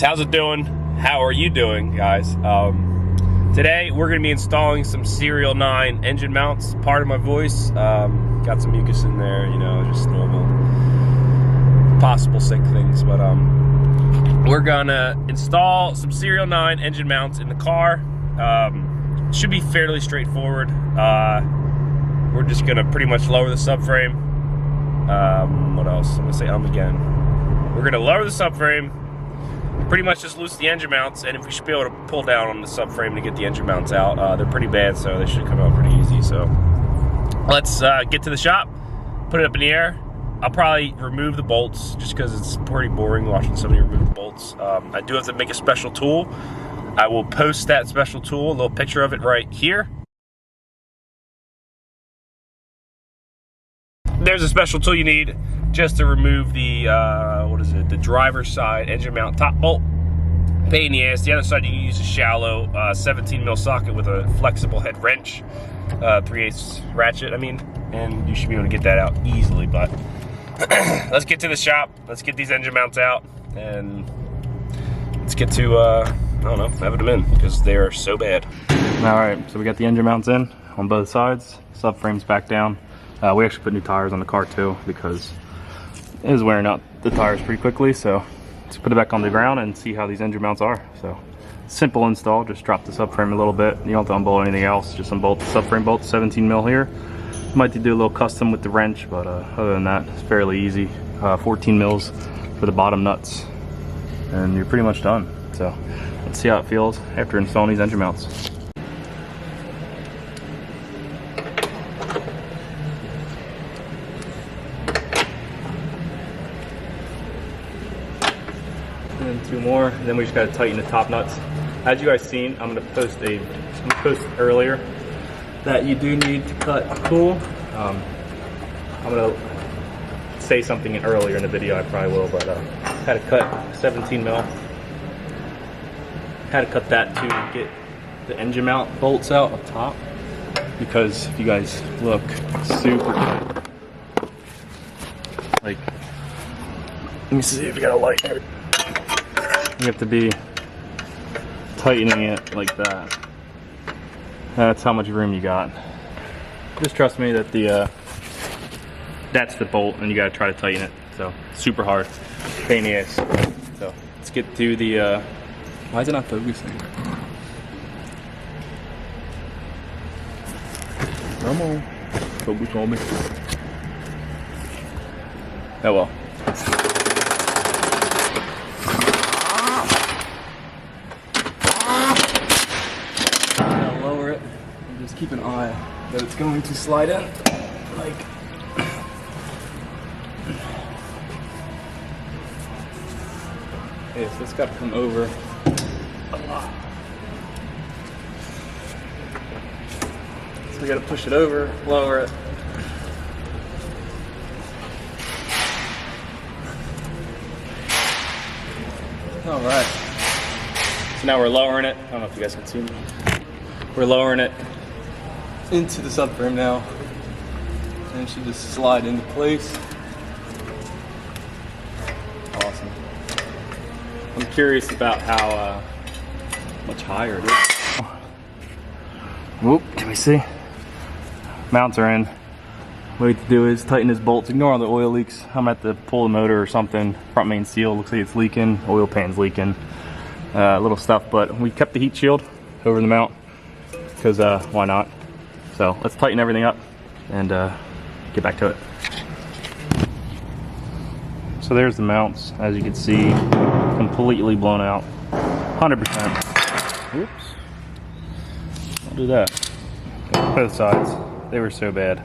How's it doing? How are you doing, guys? Today we're going to be installing some SerialNine engine mounts. Part of my voice, got some mucus in there, you know, just normal possible sick things. But we're gonna install some SerialNine engine mounts in the car. Should be fairly straightforward. We're just gonna pretty much lower the subframe. What else? I'm gonna say again. We're gonna lower the subframe, pretty much just loose the engine mounts, and if we should be able to pull down on the subframe to get the engine mounts out. They're pretty bad, so they should come out pretty easy. So let's get to the shop, put it up in the air. I'll probably remove the bolts just because it's pretty boring watching somebody remove the bolts. I do have to make a special tool. I will post that special tool, a little picture of it right here. There's a special tool you need just to remove the, the driver's side engine mount top bolt. Pain in the ass. The other side you can use a shallow 17 mil socket with a flexible head wrench, 3/8 ratchet, and you should be able to get that out easily. But let's get to the shop, let's get these engine mounts out, and let's get to, I don't know, having them in, because they are so bad. Alright, so we got the engine mounts in on both sides, subframe's back down. We actually put new tires on the car too, because it was wearing out the tires pretty quickly, so let's put it back on the ground and see how these engine mounts are. So, simple install, just drop the subframe a little bit. You don't have to unbolt anything else, just unbolt the subframe bolt, 17 mil here. Might do a little custom with the wrench, but other than that, it's fairly easy. 14 mils for the bottom nuts, and you're pretty much done. So, let's see how it feels after installing these engine mounts. And two more, and then we just gotta tighten the top nuts. As you guys seen, I'm gonna post earlier that you do need to cut a tool. I'm gonna say something earlier in the video, I probably will, but had to cut 17 mil. Had to cut that to get the engine mount bolts out up top, because if you guys look, it's super tight. Like, let me see if we got a light here. You have to be tightening it like that. That's how much room you got. Just trust me that that's the bolt, and you gotta try to tighten it. So super hard, pain in the ass. So let's get to the. Why is it not focusing? Come on, focus on me. Oh well. Just keep an eye that it's going to slide in, like. Okay, so it's got to come over a lot. So we got to push it over, lower it. All right. So now we're lowering it. I don't know if you guys can see me. We're lowering it into the subframe now, and it should just slide into place. Awesome. I'm curious about how much higher it is. Whoop, can we see? Mounts are in. What we have to do is tighten his bolts. Ignore all the oil leaks. I'm gonna have to pull the motor or something. Front main seal looks like it's leaking. Oil pan's leaking. Little stuff, but we kept the heat shield over the mount, because why not? So let's tighten everything up and get back to it. So there's the mounts, as you can see, completely blown out, 100%. Oops, I'll do that. Both sides, they were so bad.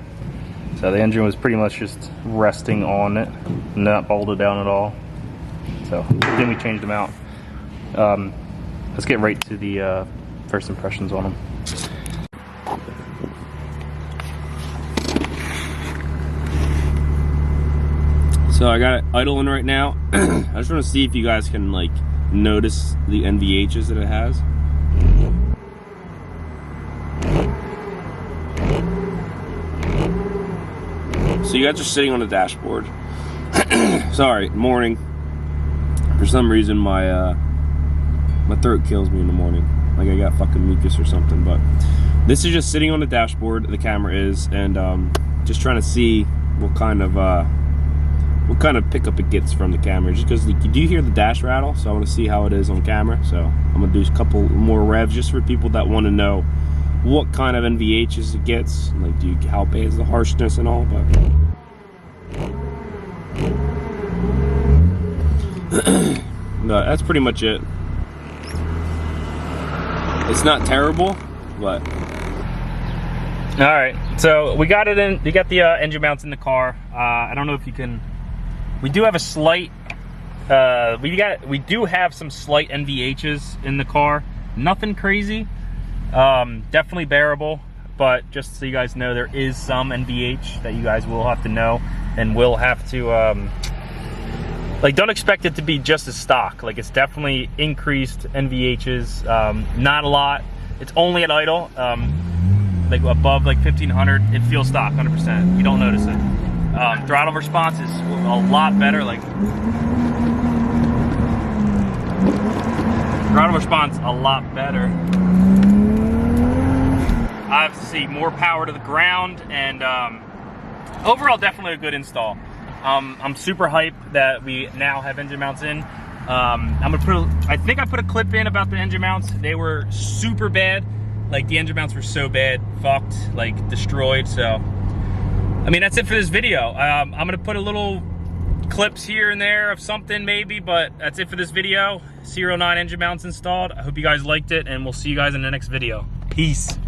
So the engine was pretty much just resting on it, not bolted down at all. So then we changed them out. Let's get right to the first impressions on them. So I got it idling right now. I just want to see if you guys can like notice the NVHs that it has. So you guys are sitting on the dashboard. Sorry, morning. For some reason my My throat kills me in the morning. Like I got fucking mucus or something. But this is just sitting on the dashboard, the camera is, and just trying to see what kind of pickup it gets from the camera. Just because you do hear the dash rattle, so I want to see how it is on camera. So I'm gonna do a couple more revs just for people that want to know what kind of NVHs it gets, like how bad is the harshness and all. But that's pretty much it. It's not terrible, but all right. So we got it in. We got the engine mounts in the car. I don't know if you can. We do have a slight. We do have some slight NVHs in the car. Nothing crazy. Definitely bearable. But just so you guys know, there is some NVH that you guys will have to know and will have to. Like, don't expect it to be just as stock. Like, it's definitely increased NVHs. Not a lot. It's only at idle. Like above like 1500, it feels stock 100%. You don't notice it. Throttle response is a lot better. Like, throttle response a lot better. Obviously, more power to the ground, and overall, definitely a good install. I'm super hyped that we now have engine mounts in. I'm gonna I think I put a clip in about the engine mounts. They were super bad. Like, the engine mounts were so bad, fucked, like destroyed. So, I mean, that's it for this video. I'm gonna put a little clips here and there of something maybe, but that's it for this video. SerialNine engine mounts installed. I hope you guys liked it, and we'll see you guys in the next video. Peace.